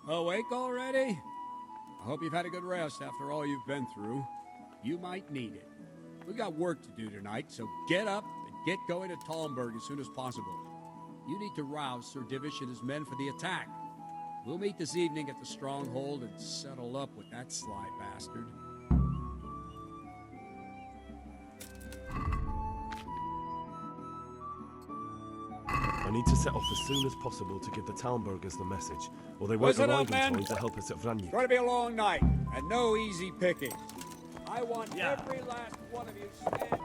Awake already? I hope you've had a good rest after all you've been through. You might need it. We got work to do tonight, so get up and get going to Talmberg as soon as possible. You need to rouse Sir Divish and his men for the attack. We'll meet this evening at the stronghold and settle up with that sly bastard. I need to set off as soon as possible to give the Talmbergers the message, or they won't Listen arrive up, in men. time to help us at Vranik. It's going to be a long night, and no easy picking. I want every last one of you standing.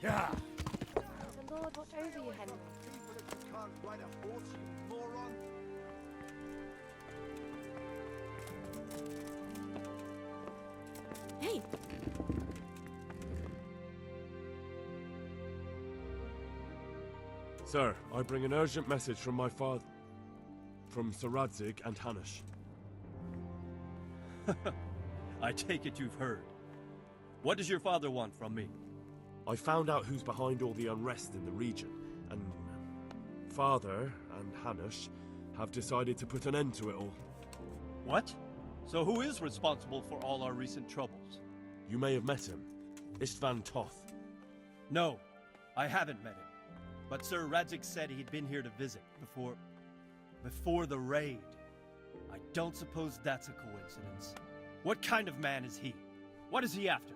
Yeah. The Lord watch over you, Henry. You can't ride a horse, you moron. Hey! Sir, I bring an urgent message from my father, from Sir Radzig and Hanush. I take it you've heard. What does your father want from me? I found out who's behind all the unrest in the region, and Father and Hanush have decided to put an end to it all. What? So who is responsible for all our recent troubles? You may have met him, Istvan Toth. No, I haven't met him. But Sir Radzig said he'd been here to visit before the raid. I don't suppose that's a coincidence. What kind of man is he? What is he after?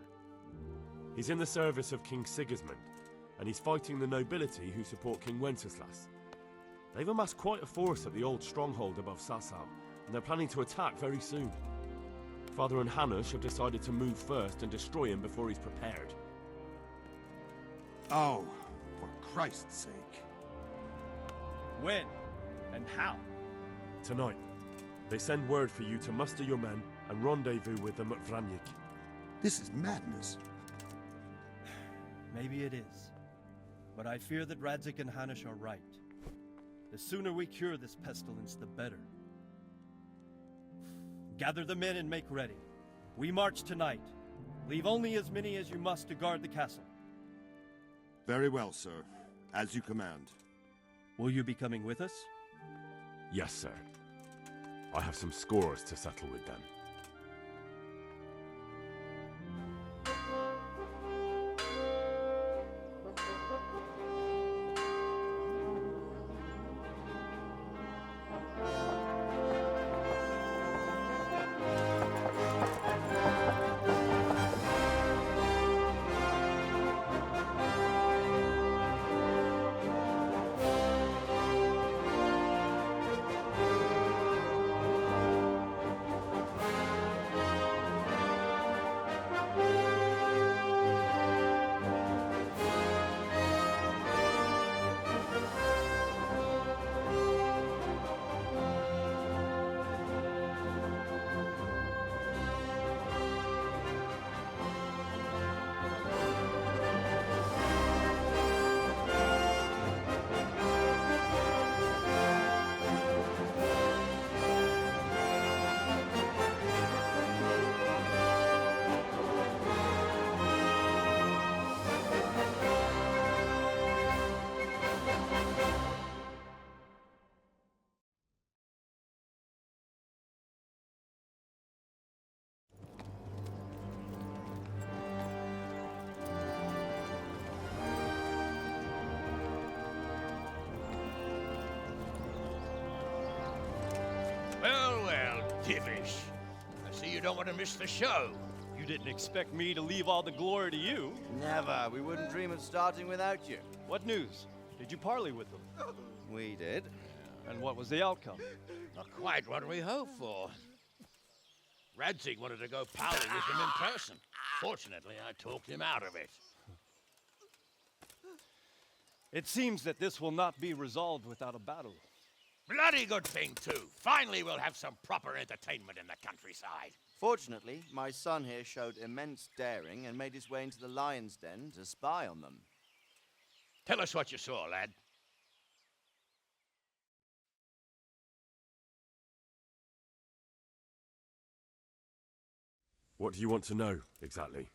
He's in the service of King Sigismund, and he's fighting the nobility who support King Wenceslas. They've amassed quite a force at the old stronghold above Sasau, and they're planning to attack very soon. Father and Hanush have decided to move first and destroy him before he's prepared. Oh, for Christ's sake. When? And how? Tonight, they send word for you to muster your men and rendezvous with them at Vranik. This is madness. Maybe it is. But I fear that Radzig and Hanush are right. The sooner we cure this pestilence, the better. Gather the men and make ready. We march tonight. Leave only as many as you must to guard the castle. Very well, sir. As you command. Will you be coming with us? Yes, sir. I have some scores to settle with them. Well, Divish. I see you don't want to miss the show. You didn't expect me to leave all the glory to you. Never. We wouldn't dream of starting without you. What news? Did you parley with them? We did. And what was the outcome? Not quite what we hoped for. Radzig wanted to go parley with him in person. Fortunately, I talked him out of it. It seems that this will not be resolved without a battle. Bloody good thing, too. Finally, we'll have some proper entertainment in the countryside. Fortunately, my son here showed immense daring and made his way into the lion's den to spy on them. Tell us what you saw, lad. What do you want to know, exactly?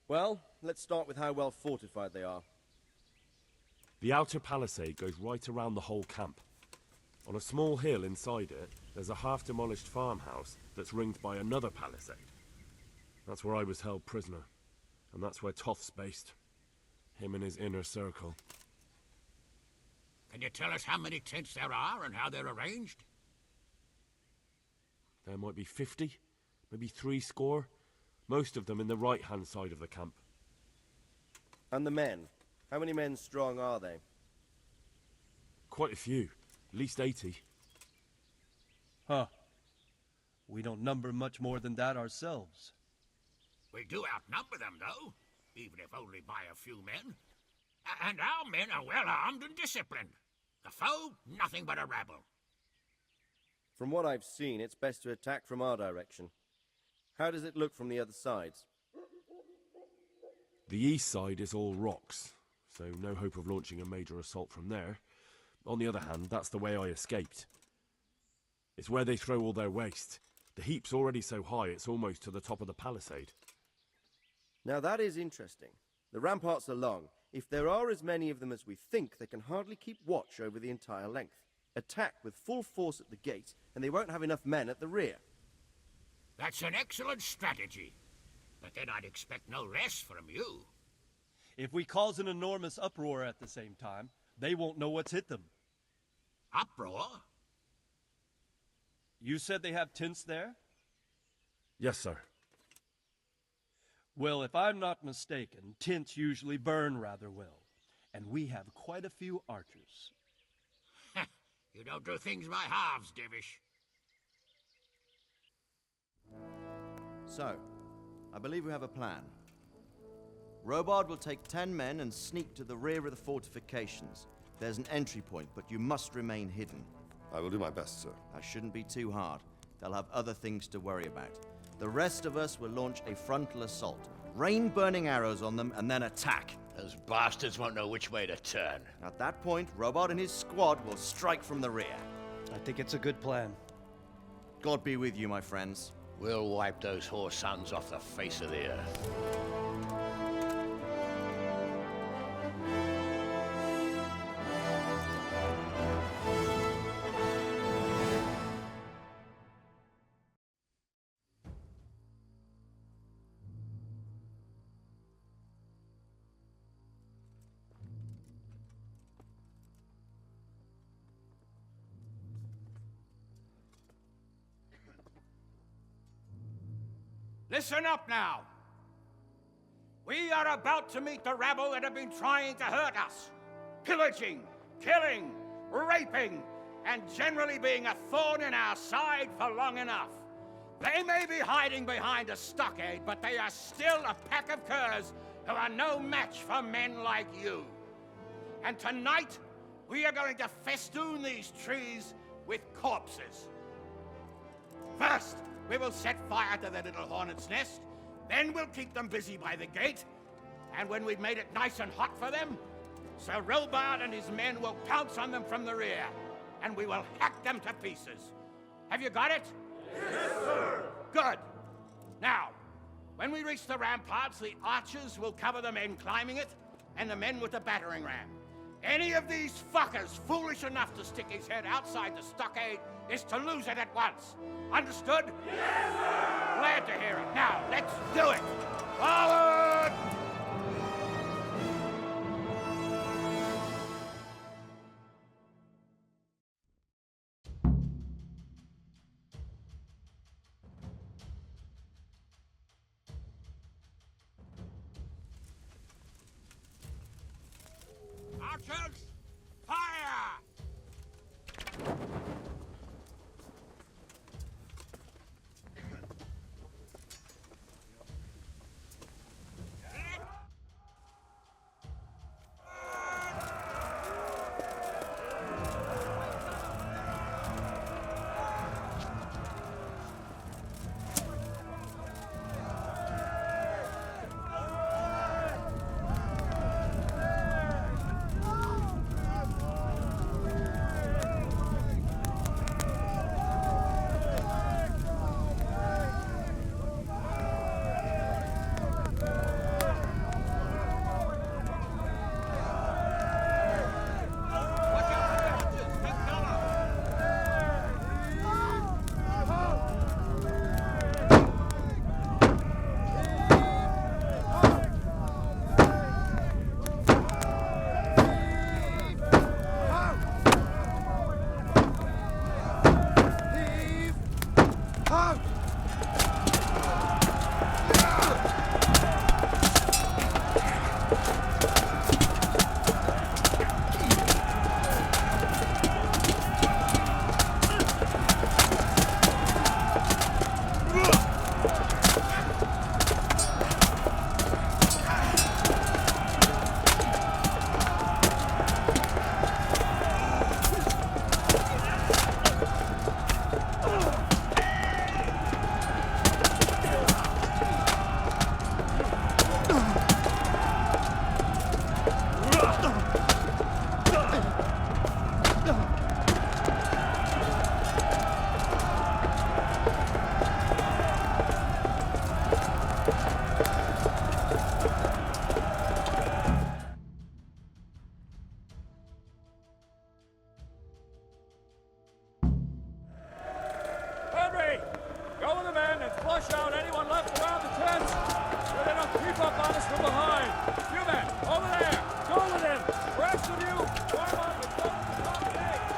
Well, let's start with how well fortified they are. The outer palisade goes right around the whole camp. On a small hill inside it, there's a half-demolished farmhouse that's ringed by another palisade. That's where I was held prisoner, and that's where Toth's based. Him and his inner circle. Can you tell us how many tents there are and how they're arranged? There might be 50, maybe 70. Most of them in the right-hand side of the camp. And the men? How many men strong are they? Quite a few. At least 80. Huh. We don't number much more than that ourselves. We do outnumber them, though, even if only by a few men. And our men are well armed and disciplined. The foe, nothing but a rabble. From what I've seen, it's best to attack from our direction. How does it look from the other sides? The east side is all rocks, so no hope of launching a major assault from there. On the other hand, that's the way I escaped. It's where they throw all their waste. The heap's already so high it's almost to the top of the palisade. Now that is interesting. The ramparts are long. If there are as many of them as we think, they can hardly keep watch over the entire length. Attack with full force at the gate, and they won't have enough men at the rear. That's an excellent strategy. But then I'd expect no less from you. If we cause an enormous uproar at the same time, they won't know what's hit them. Uproar? You said they have tents there? Yes, sir. Well, if I'm not mistaken, tents usually burn rather well. And we have quite a few archers. You don't do things by halves, Divish. So, I believe we have a plan. Robard will take 10 men and sneak to the rear of the fortifications. There's an entry point, but you must remain hidden. I will do my best, sir. That shouldn't be too hard. They'll have other things to worry about. The rest of us will launch a frontal assault. Rain burning arrows on them and then attack. Those bastards won't know which way to turn. At that point, Robard and his squad will strike from the rear. I think it's a good plan. God be with you, my friends. We'll wipe those whore sons off the face of the earth. Listen up now. We are about to meet the rabble that have been trying to hurt us. Pillaging, killing, raping, and generally being a thorn in our side for long enough. They may be hiding behind a stockade, but they are still a pack of curs who are no match for men like you. And tonight, we are going to festoon these trees with corpses. First, we will set fire to their little hornet's nest. Then we'll keep them busy by the gate. And when we've made it nice and hot for them, Sir Robard and his men will pounce on them from the rear. And we will hack them to pieces. Have you got it? Yes, sir! Good. Now, when we reach the ramparts, the archers will cover the men climbing it, and the men with the battering ram. Any of these fuckers foolish enough to stick his head outside the stockade is to lose it at once. Understood? Yes, sir! Glad to hear it. Now, let's do it! Forward! Archers, fire! Henry! Go with the men and flush out anyone left around the tents! So they don't creep up on us from behind! You men, over there! Go with him! The rest of you, form up and go to the top gate!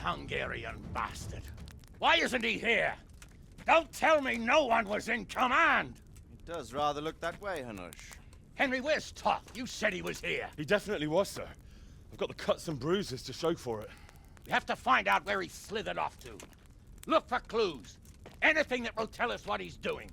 Hungarian bastard. Why isn't he here? Don't tell me no one was in command! It does rather look that way, Hanush. Henry, where's Toth? You said he was here. He definitely was, sir. I've got the cuts and bruises to show for it. We have to find out where he slithered off to. Look for clues. Anything that will tell us what he's doing.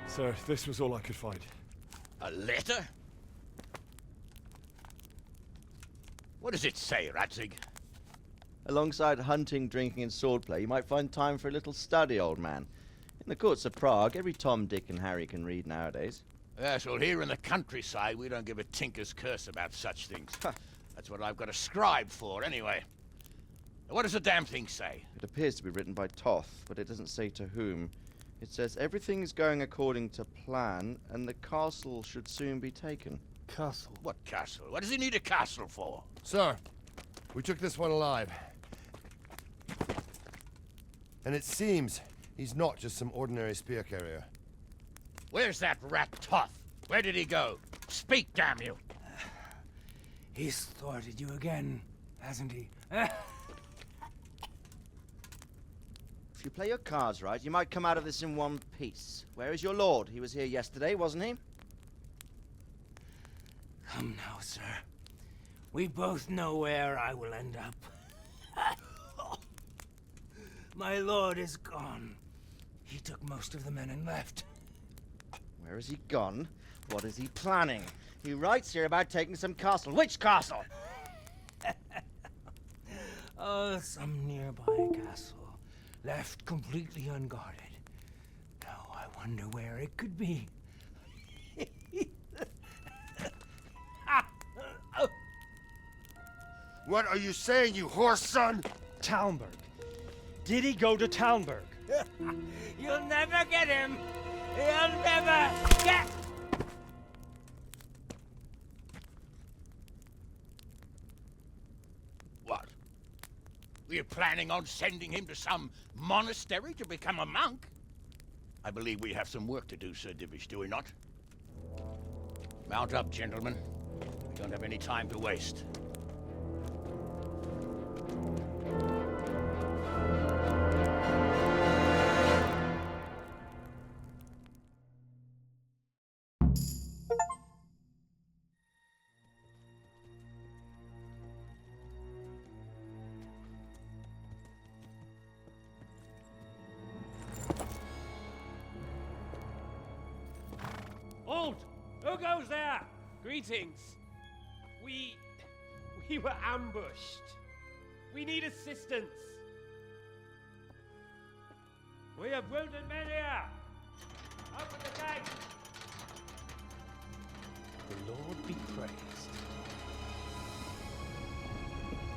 Sir, this was all I could find. A letter? What does it say, Radzig? Alongside hunting, drinking, and swordplay, you might find time for a little study, old man. In the courts of Prague, every Tom, Dick, and Harry can read nowadays. Yes, well, here in the countryside, we don't give a tinker's curse about such things. That's what I've got a scribe for, anyway. What does the damn thing say? It appears to be written by Toth, but it doesn't say to whom. It says everything's going according to plan, and the castle should soon be taken. Castle? What castle? What does he need a castle for? Sir, we took this one alive. And it seems he's not just some ordinary spear carrier. Where's that rat Toth? Where did he go? Speak, damn you! He's thwarted you again, hasn't he? If you play your cards right, you might come out of this in one piece. Where is your lord? He was here yesterday, wasn't he? Come now, sir. We both know where I will end up. My lord is gone. He took most of the men and left. Where has he gone? What is he planning? He writes here about taking some castle. Which castle? Oh, some nearby castle. Left completely unguarded. Now I wonder where it could be. What are you saying, you horse son? Talmberg. Did he go to Talmberg? You'll never get him! You'll never get... What? Were you planning on sending him to some monastery to become a monk? I believe we have some work to do, Sir Divish, do we not? Mount up, gentlemen. We don't have any time to waste. Halt! Who goes there? Greetings. We were ambushed. We need assistance. We have wounded men here. Open the gate. The Lord be praised.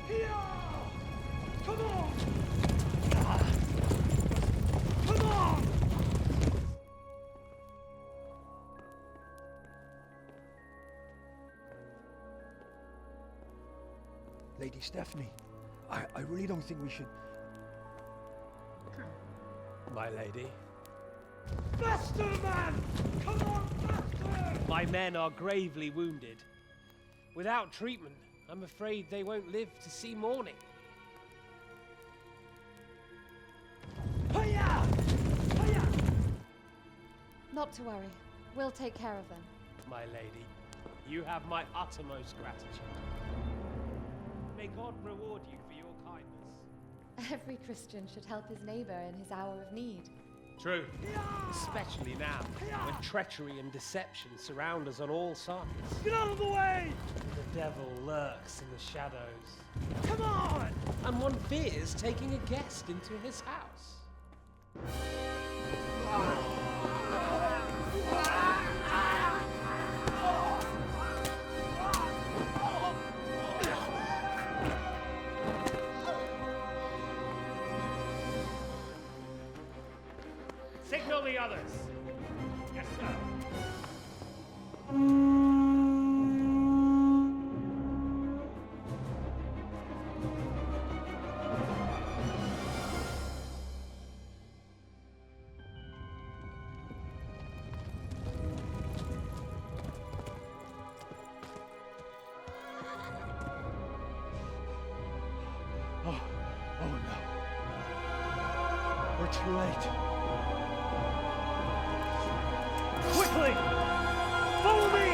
Here! Come on! Come on! Lady Stephanie, I really don't think we should... My lady. Faster, man! Come on, faster! My men are gravely wounded. Without treatment, I'm afraid they won't live to see morning. Hiya! Hiya! Not to worry. We'll take care of them. My lady, you have my uttermost gratitude. May God reward you for your kindness. Every Christian should help his neighbor in his hour of need. True. Especially now, when treachery and deception surround us on all sides. Get out of the way! The devil lurks in the shadows. Come on! And one fears taking a guest into his house. Signal the others. Yes, sir. Oh no. We're too late. Quickly! Follow me!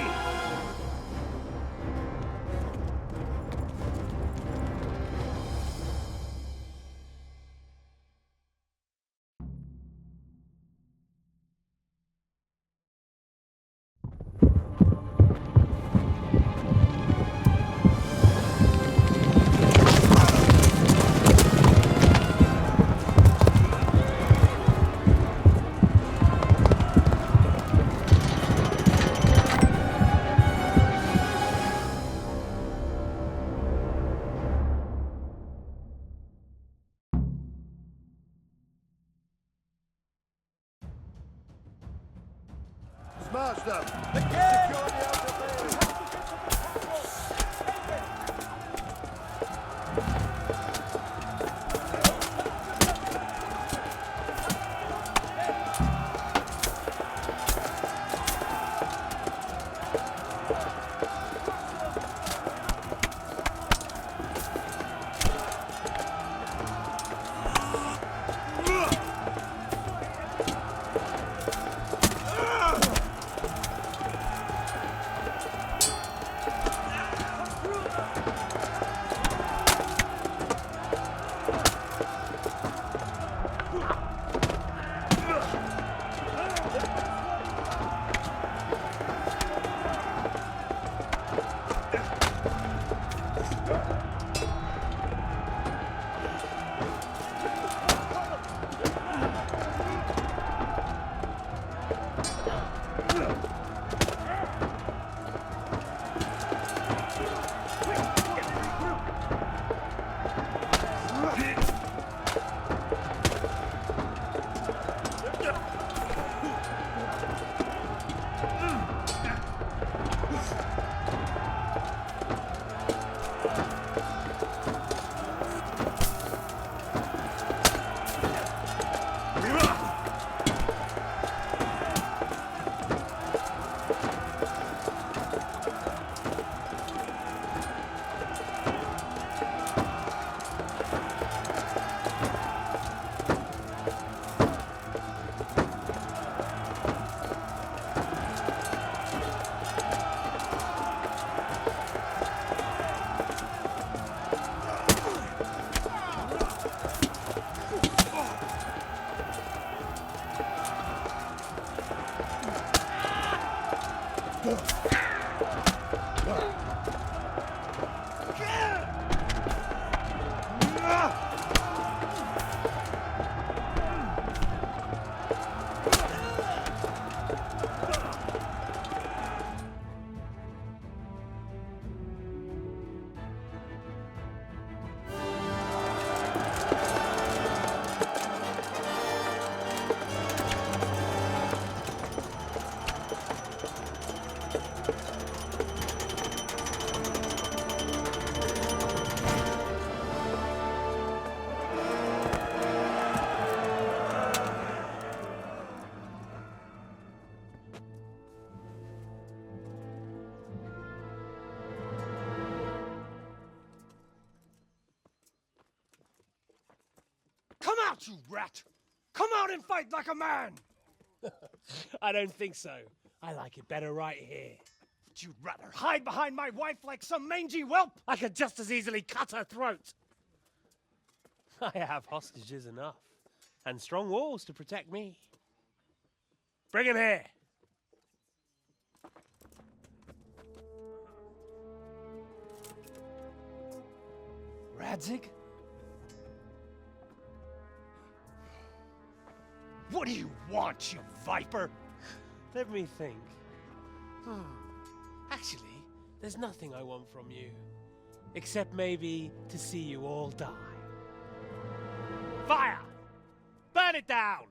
Smash them! Secure the outer bay! Come out, you rat! Come out and fight like a man! I don't think so. I like it better right here. Would you rather hide behind my wife like some mangy whelp? I could just as easily cut her throat. I have hostages enough, and strong walls to protect me. Bring him here. Radzig? What do you want, you viper? Let me think. Actually, there's nothing I want from you. Except maybe to see you all die. Fire! Burn it down!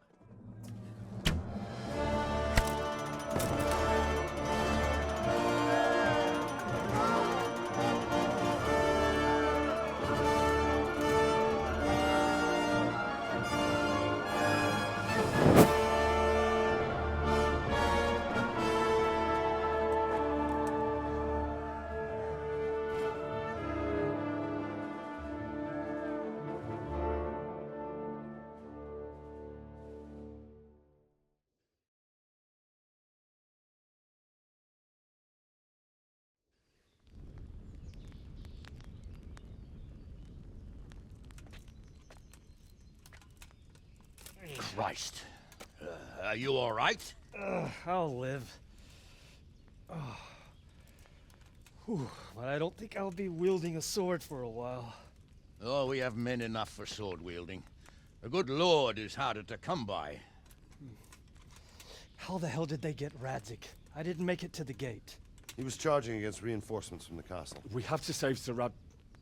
Christ. Are you all right? I'll live. Whew, but I don't think I'll be wielding a sword for a while. Oh, we have men enough for sword wielding. A good lord is harder to come by. How the hell did they get Radzig? I didn't make it to the gate. He was charging against reinforcements from the castle. We have to save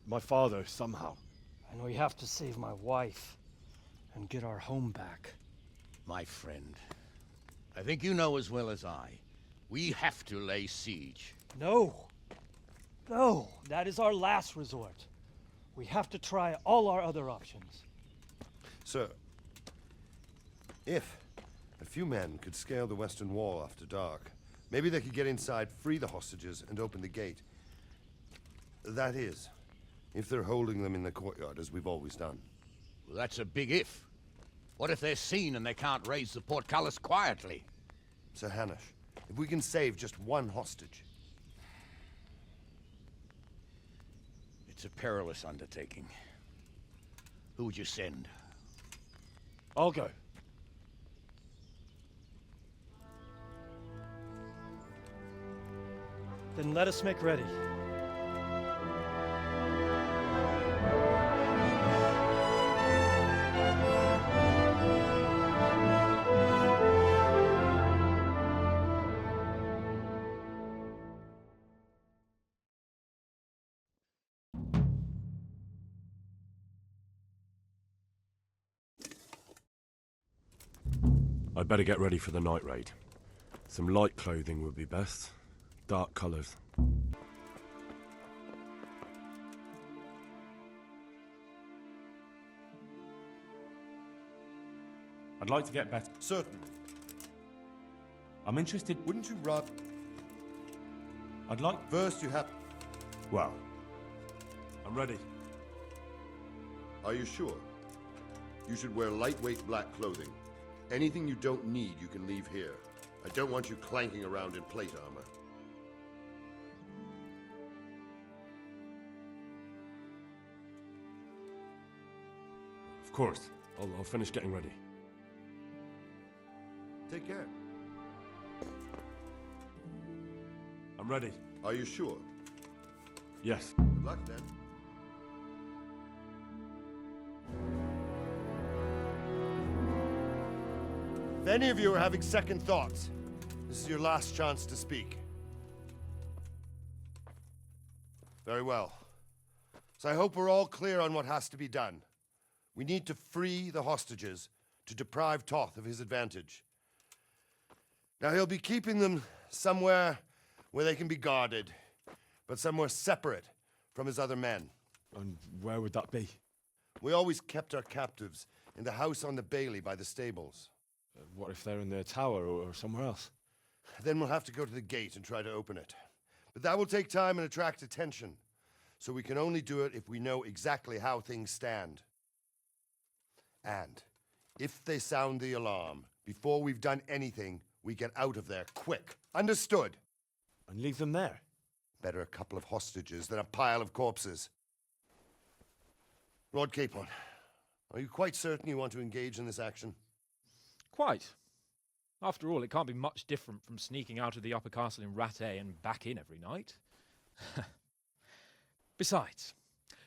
my father, somehow. And we have to save my wife. And get our home back. My friend, I think you know as well as I. We have to lay siege. No. No, that is our last resort. We have to try all our other options. Sir, if a few men could scale the western wall after dark, maybe they could get inside, free the hostages, and open the gate. That is, if they're holding them in the courtyard, as we've always done. Well, that's a big if. What if they're seen and they can't raise the portcullis quietly? Sir Hanush, if we can save just one hostage. It's a perilous undertaking. Who would you send? I'll go. Then let us make ready. I'd better get ready for the night raid. Some light clothing would be best. Dark colours. I'd like to get better. Certainly. I'm interested. Wouldn't you rather... I'd like... First you have... Well, I'm ready. Are you sure? You should wear lightweight black clothing. Anything you don't need, you can leave here. I don't want you clanking around in plate armor. Of course. I'll finish getting ready. Take care. I'm ready. Are you sure? Yes. Good luck, then. If any of you are having second thoughts, this is your last chance to speak. Very well. So I hope we're all clear on what has to be done. We need to free the hostages to deprive Toth of his advantage. Now he'll be keeping them somewhere where they can be guarded, but somewhere separate from his other men. And where would that be? We always kept our captives in the house on the bailey by the stables. What if they're in their tower or somewhere else? Then we'll have to go to the gate and try to open it. But that will take time and attract attention. So we can only do it if we know exactly how things stand. And if they sound the alarm, before we've done anything, we get out of there quick. Understood? And leave them there? Better a couple of hostages than a pile of corpses. Lord Capon, are you quite certain you want to engage in this action? Quite. After all, it can't be much different from sneaking out of the upper castle in Rattay and back in every night. Besides,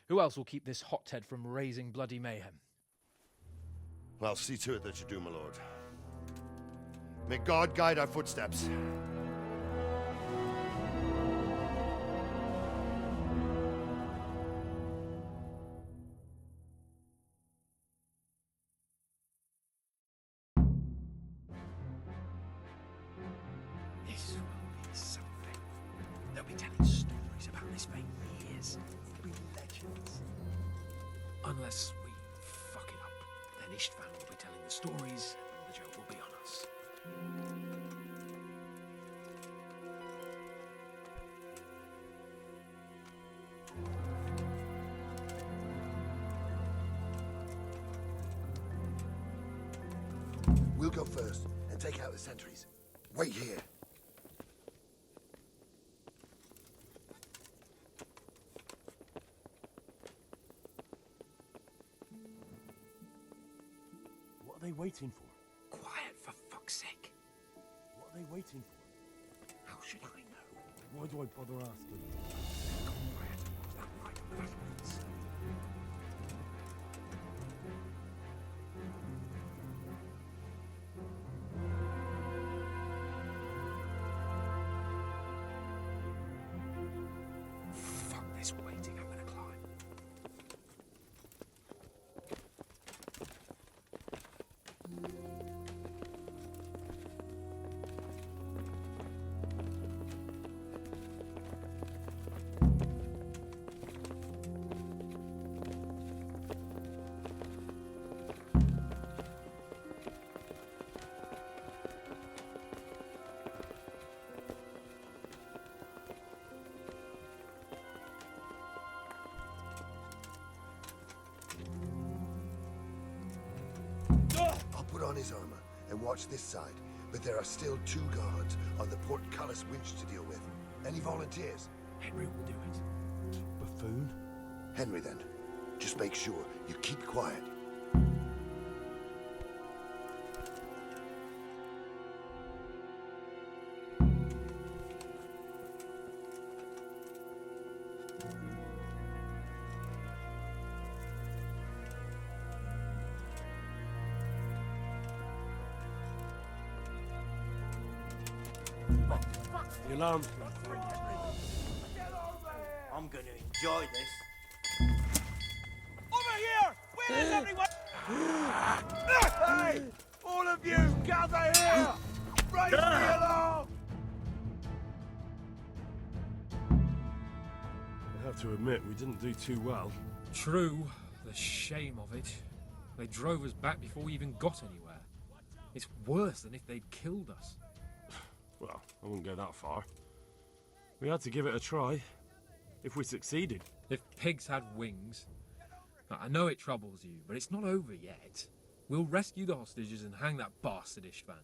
who else will keep this hothead from raising bloody mayhem? I'll see to it that you do, my lord. May God guide our footsteps. This will be something. They'll be telling stories about this for years. It'll be legends. Unless we fuck it up, then Istvan will be telling the stories, and the joke will be on us. We'll go first and take out the sentries. Wait here. What are they waiting for? Quiet, for fuck's sake. What are they waiting for? How should I know? Why do I bother asking? Quiet. Was that right on the reference? Fuck this waiting, I'm gonna climb. I'll put on his armor and watch this side, but there are still 2 guards on the portcullis winch to deal with. Any volunteers? Henry will do it. Buffoon? Henry, then. Just make sure you keep quiet. The alarm's I'm going to enjoy this. Over here! Where is everyone? Hey! All of you, gather here! Raise the alarm! I have to admit, we didn't do too well. True, the shame of it. They drove us back before we even got anywhere. It's worse than if they'd killed us. Well, I wouldn't go that far. We had to give it a try. If we succeeded. If pigs had wings... I know it troubles you, but it's not over yet. We'll rescue the hostages and hang that bastard Istvan.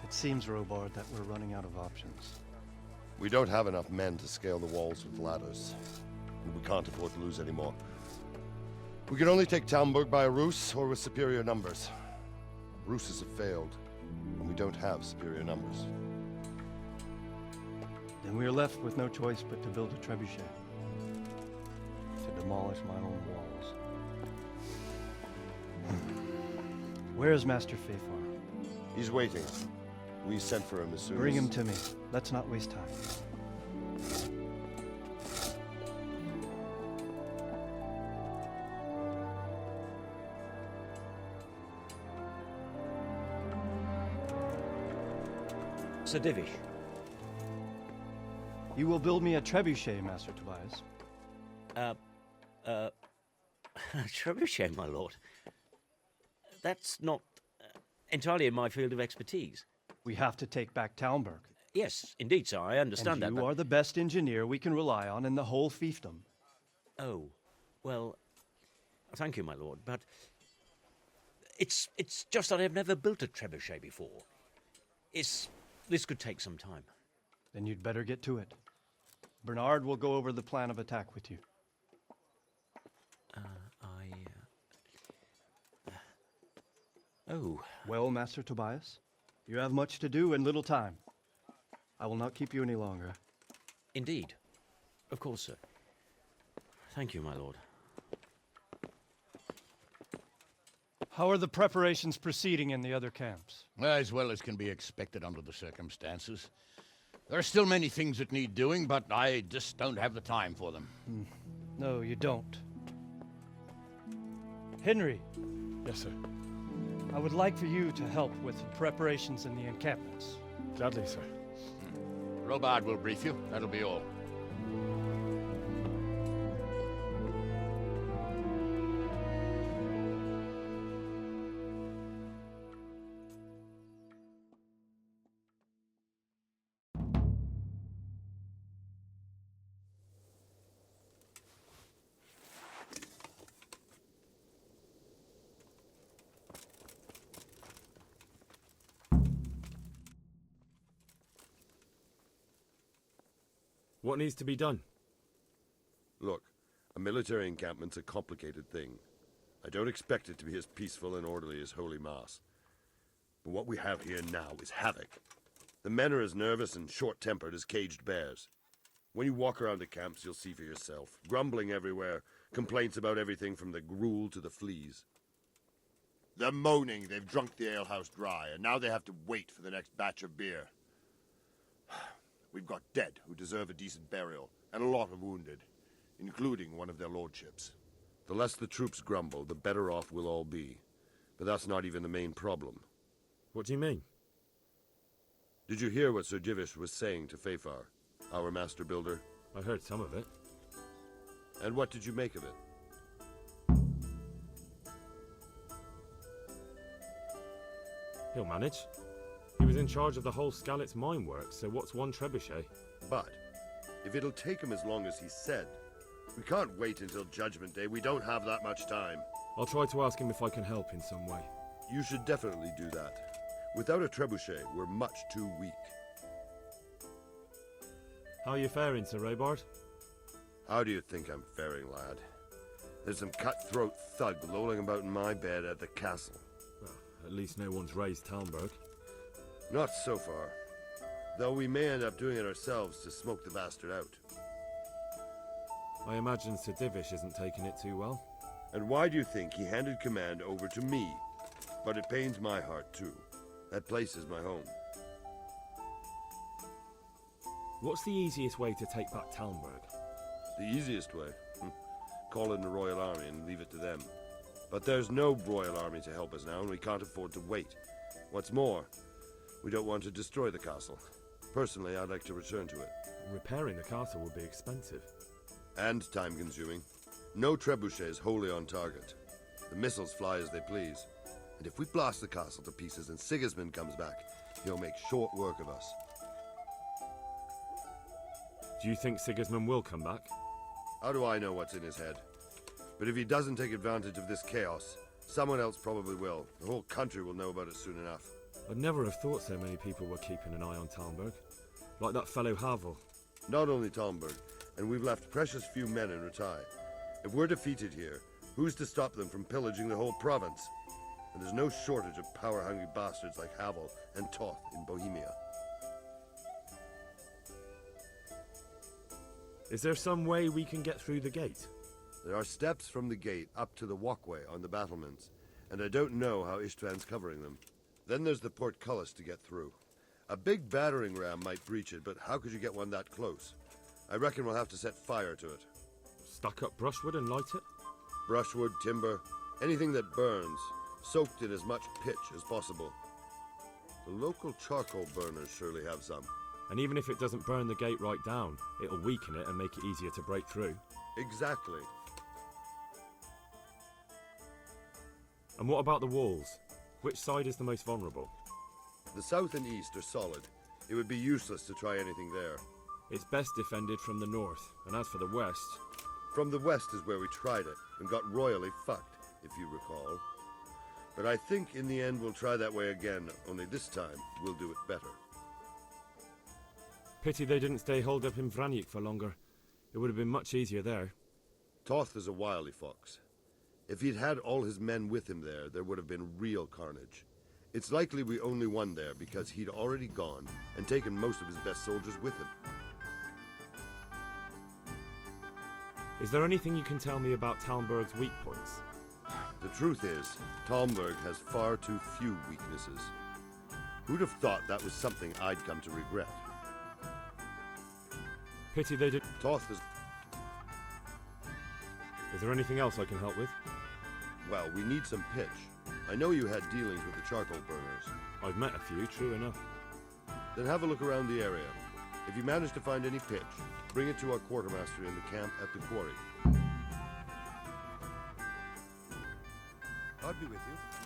It seems, Robard, that we're running out of options. We don't have enough men to scale the walls with ladders. And we can't afford to lose any more. We can only take Talmberg by a ruse or with superior numbers. Ruses have failed, and we don't have superior numbers. Then we are left with no choice but to build a trebuchet. To demolish my own walls. Where is Master Fafar? He's waiting. We sent for him as soon Bring as... him to me. Let's not waste time. Sir Divish. You will build me a trebuchet, Master Tobias. Trebuchet, my lord. That's not entirely in my field of expertise. We have to take back Talmberg. Yes, indeed, sir. I understand and that. you are the best engineer we can rely on in the whole fiefdom. Oh, well, thank you, my lord, but it's just that I've never built a trebuchet before. This could take some time. Then you'd better get to it. Bernard will go over the plan of attack with you. Oh. Well, Master Tobias, you have much to do and little time. I will not keep you any longer. Indeed. Of course, sir. Thank you, my lord. How are the preparations proceeding in the other camps? As well as can be expected under the circumstances. There are still many things that need doing, but I just don't have the time for them. No, you don't. Henry. Yes, sir. I would like for you to help with the preparations in the encampments. Gladly, sir. Robard will brief you. That'll be all. What needs to be done? Look, a military encampment's a complicated thing. I don't expect it to be as peaceful and orderly as Holy Mass. But what we have here now is havoc. The men are as nervous and short-tempered as caged bears. When you walk around the camps, you'll see for yourself. Grumbling everywhere, complaints about everything from the gruel to the fleas. They're moaning they've drunk the alehouse dry, and now they have to wait for the next batch of beer. We've got dead who deserve a decent burial, and a lot of wounded, including one of their lordships. The less the troops grumble, the better off we'll all be. But that's not even the main problem. What do you mean? Did you hear what Sir Divish was saying to Fafar, our master builder? I heard some of it. And what did you make of it? He'll manage. He was in charge of the whole Skalitz mine works, so what's one trebuchet? But if it'll take him as long as he said, we can't wait until Judgment Day. We don't have that much time. I'll try to ask him if I can help in some way. You should definitely do that. Without a trebuchet, we're much too weak. How are you faring, Sir Robard? How do you think I'm faring, lad? There's some cutthroat thug lolling about in my bed at the castle. Well, at least no one's raised Talmberg. Not so far. Though we may end up doing it ourselves to smoke the bastard out. I imagine Sir Divish isn't taking it too well. And why do you think he handed command over to me? But it pains my heart too. That place is my home. What's the easiest way to take back Talmberg? The easiest way? Call in the Royal Army and leave it to them. But there's no Royal Army to help us now, and we can't afford to wait. What's more, we don't want to destroy the castle. Personally, I'd like to return to it. Repairing the castle would be expensive. And time-consuming. No trebuchet is wholly on target. The missiles fly as they please. And if we blast the castle to pieces and Sigismund comes back, he'll make short work of us. Do you think Sigismund will come back? How do I know what's in his head? But if he doesn't take advantage of this chaos, someone else probably will. The whole country will know about it soon enough. I'd never have thought so many people were keeping an eye on Talmberg. Like that fellow Havel. Not only Talmberg, and we've left precious few men in Ratai. If we're defeated here, who's to stop them from pillaging the whole province? And there's no shortage of power-hungry bastards like Havel and Toth in Bohemia. Is there some way we can get through the gate? There are steps from the gate up to the walkway on the battlements, and I don't know how Istvan's covering them. Then there's the portcullis to get through. A big battering ram might breach it, but how could you get one that close? I reckon we'll have to set fire to it. Stack up brushwood and light it? Brushwood, timber, anything that burns, soaked in as much pitch as possible. The local charcoal burners surely have some. And even if it doesn't burn the gate right down, it'll weaken it and make it easier to break through. Exactly. And what about the walls? Which side is the most vulnerable? The south and east are solid. It would be useless to try anything there. It's best defended from the north, and as for the west... From the west is where we tried it, and got royally fucked, if you recall. But I think in the end we'll try that way again, only this time we'll do it better. Pity they didn't stay holed up in Vranik for longer. It would have been much easier there. Toth is a wily fox. If he'd had all his men with him there, there would have been real carnage. It's likely we only won there because he'd already gone and taken most of his best soldiers with him. Is there anything you can tell me about Talmberg's weak points? The truth is, Talmberg has far too few weaknesses. Who'd have thought that was something I'd come to regret? Pity they did... Toth is... Is there anything else I can help with? Well, we need some pitch. I know you had dealings with the charcoal burners. I've met a few, true enough. Then have a look around the area. If you manage to find any pitch, bring it to our quartermaster in the camp at the quarry. I'll be with you.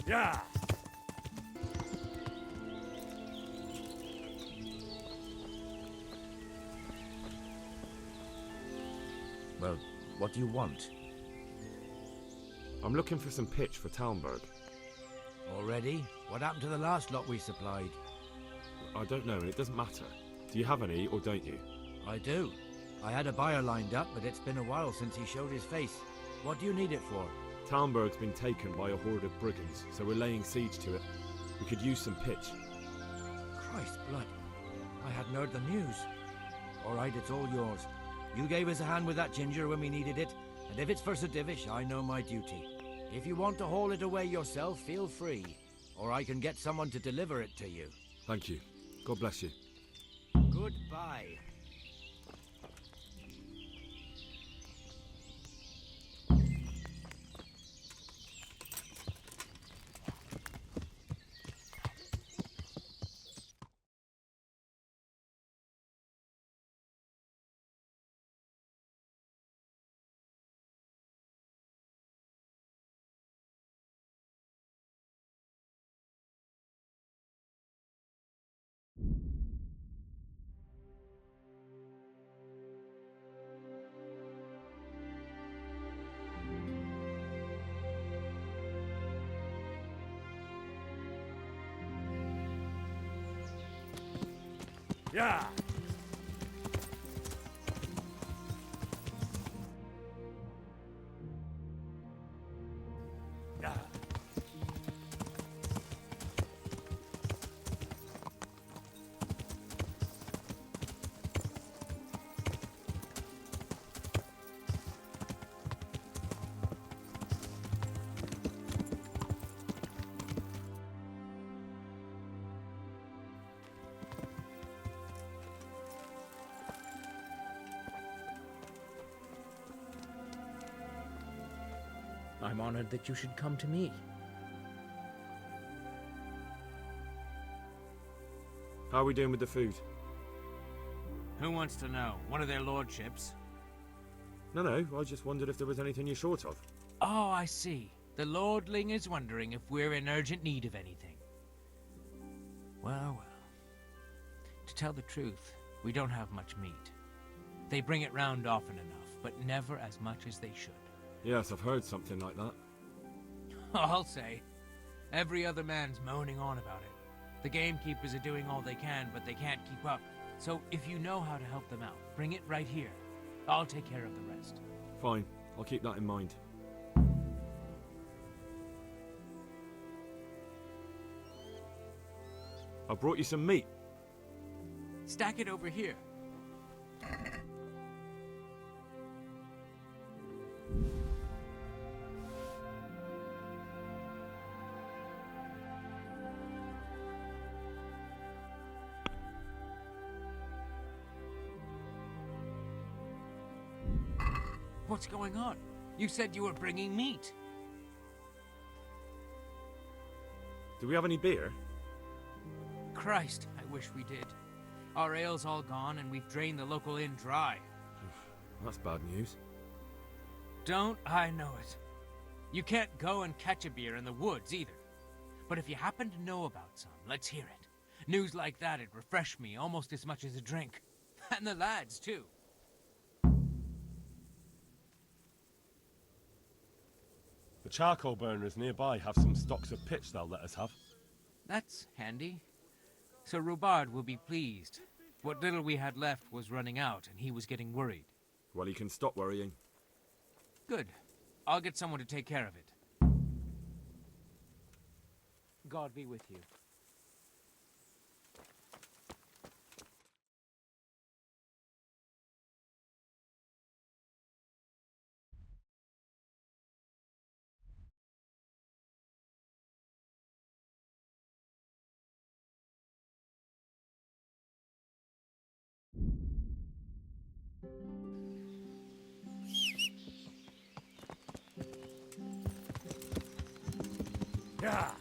Yeah! Well, what do you want? I'm looking for some pitch for Talmberg. Already? What happened to the last lot we supplied? I don't know, and it doesn't matter. Do you have any, or don't you? I do. I had a buyer lined up, but it's been a while since he showed his face. What do you need it for? Talmberg's been taken by a horde of brigands, so we're laying siege to it. We could use some pitch. Christ's blood. I hadn't heard the news. All right, it's all yours. You gave us a hand with that ginger when we needed it, and if it's for Sir Divish, I know my duty. If you want to haul it away yourself, feel free. Or I can get someone to deliver it to you. Thank you. God bless you. Goodbye. Yeah! I'm honored that you should come to me. How are we doing with the food? Who wants to know? One of their lordships? No, I just wondered if there was anything you're short of. Oh, I see. The lordling is wondering if we're in urgent need of anything. Well. To tell the truth, we don't have much meat. They bring it round often enough, but never as much as they should. Yes, I've heard something like that. I'll say. Every other man's moaning on about it. The gamekeepers are doing all they can, but they can't keep up. So if you know how to help them out, bring it right here. I'll take care of the rest. Fine, I'll keep that in mind. I brought you some meat. Stack it over here. What's going on? You said you were bringing meat. Do we have any beer? Christ, I wish we did. Our ale's all gone and we've drained the local inn dry. That's bad news. Don't I know it? You can't go and catch a beer in the woods either. But if you happen to know about some, let's hear it. News like that'd refresh me almost as much as a drink. And the lads, too. The charcoal burners nearby have some stocks of pitch they'll let us have. That's handy. So Robard will be pleased. What little we had left was running out, and he was getting worried. Well, he can stop worrying. Good. I'll get someone to take care of it. God be with you. Yeah.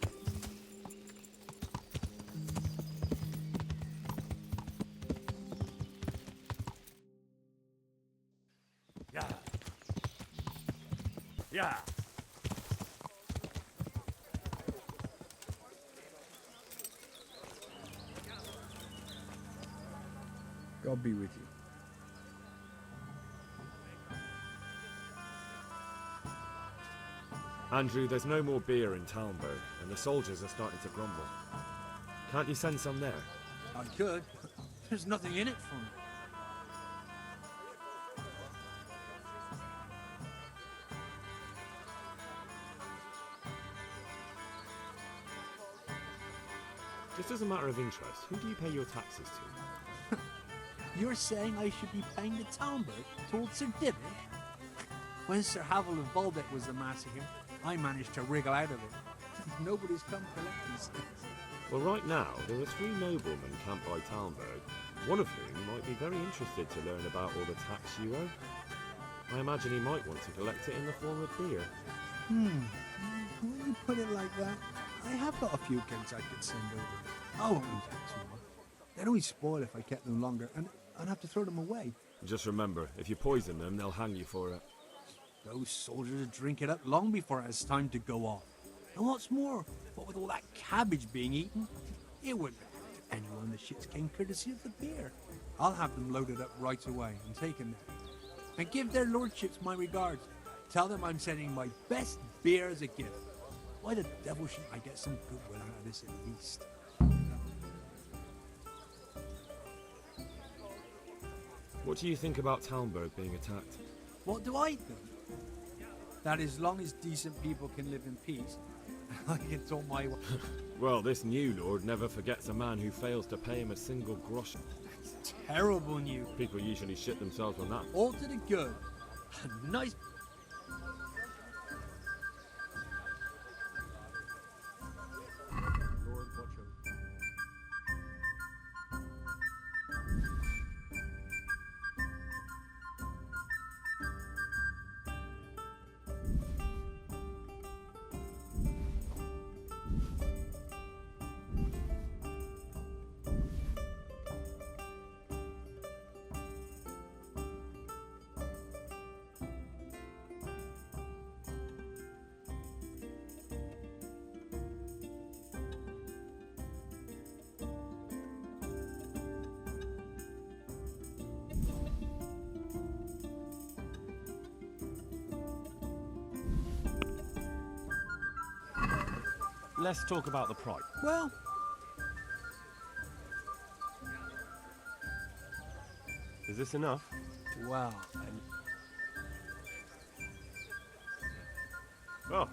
Yeah. Yeah. God be with you. Andrew, there's no more beer in Talmberg, and the soldiers are starting to grumble. Can't you send some there? I could. There's nothing in it for me. Just as a matter of interest, who do you pay your taxes to? You're saying I should be paying the Talmberg told Sir Divish? When Sir Havel of Volbeck was the master here, I managed to wriggle out of it. Nobody's come collecting since. Well, right now, there are 3 noblemen camped by Talmberg, one of whom might be very interested to learn about all the tax you owe. I imagine he might want to collect it in the form of beer. When you put it like that, I have got a few kegs I could send over. I won't lose out too much. They'd only spoil if I kept them longer, and I'd have to throw them away. Just remember, if you poison them, they'll hang you for it. Those soldiers would drink it up long before it has time to go off. And what's more, what with all that cabbage being eaten, it wouldn't affect anyone. The shits came courtesy of the beer. I'll have them loaded up right away and taken there. And give their lordships my regards. Tell them I'm sending my best beer as a gift. Why the devil shouldn't I get some goodwill out of this at least? What do you think about Talmberg being attacked? What do I think? That as long as decent people can live in peace, I can talk my way. Well, this new lord never forgets a man who fails to pay him a single groschen. It's terrible news. People usually shit themselves on that. All to the good. A nice... Lord, watch over. Let's talk about the price. Well... Is this enough? Well, Oh.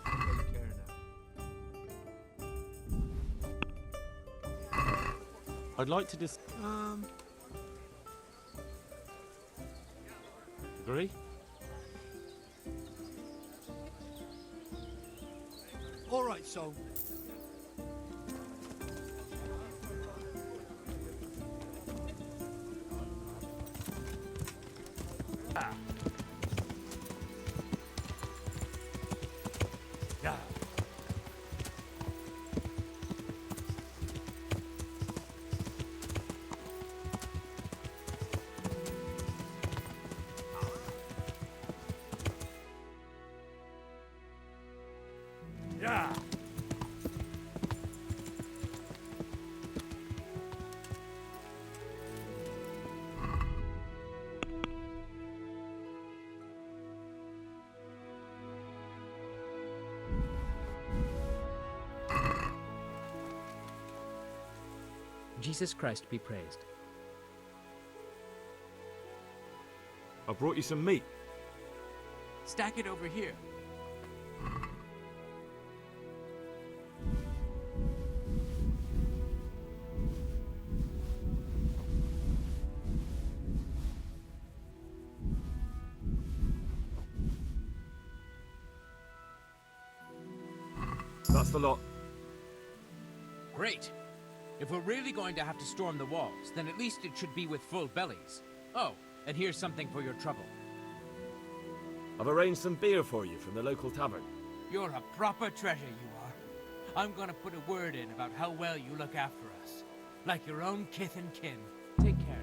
Take care now. I'd like to Agree? All right, so Yeah. Yeah. Jesus Christ be praised. I brought you some meat. Stack it over here. That's the lot. Great. If we're really going to have to storm the walls, then at least it should be with full bellies. Oh, and here's something for your trouble. I've arranged some beer for you from the local tavern. You're a proper treasure, you are. I'm gonna put a word in about how well you look after us. Like your own kith and kin. Take care.